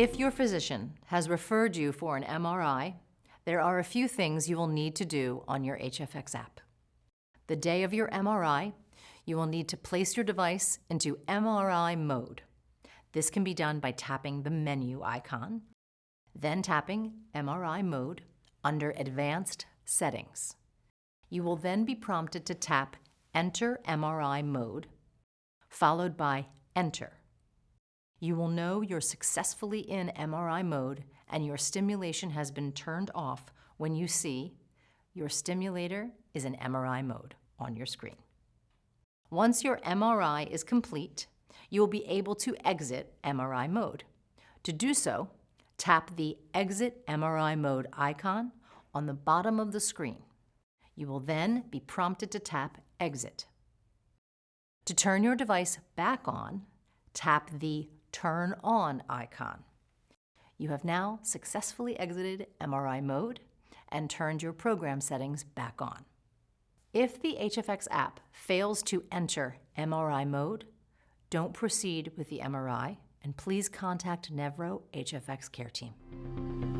If your physician has referred you for an MRI, there are a few things you will need to do on your HFX app. The day of your MRI, you will need to place your device into MRI Mode. This can be done by tapping the menu icon, then tapping MRI Mode under Advanced Settings. You will then be prompted to tap Enter MRI Mode, followed by Enter. You will know you're successfully in MRI mode and your stimulation has been turned off when you see your stimulator is in MRI mode on your screen. Once your MRI is complete, you will be able to exit MRI mode. To do so, tap the Exit MRI Mode icon on the bottom of the screen. You will then be prompted to tap Exit. To turn your device back on, tap the Turn On icon. You have now successfully exited MRI mode and turned your program settings back on. If the HFX app fails to enter MRI mode, don't proceed with the MRI and please contact Nevro HFX Care Team.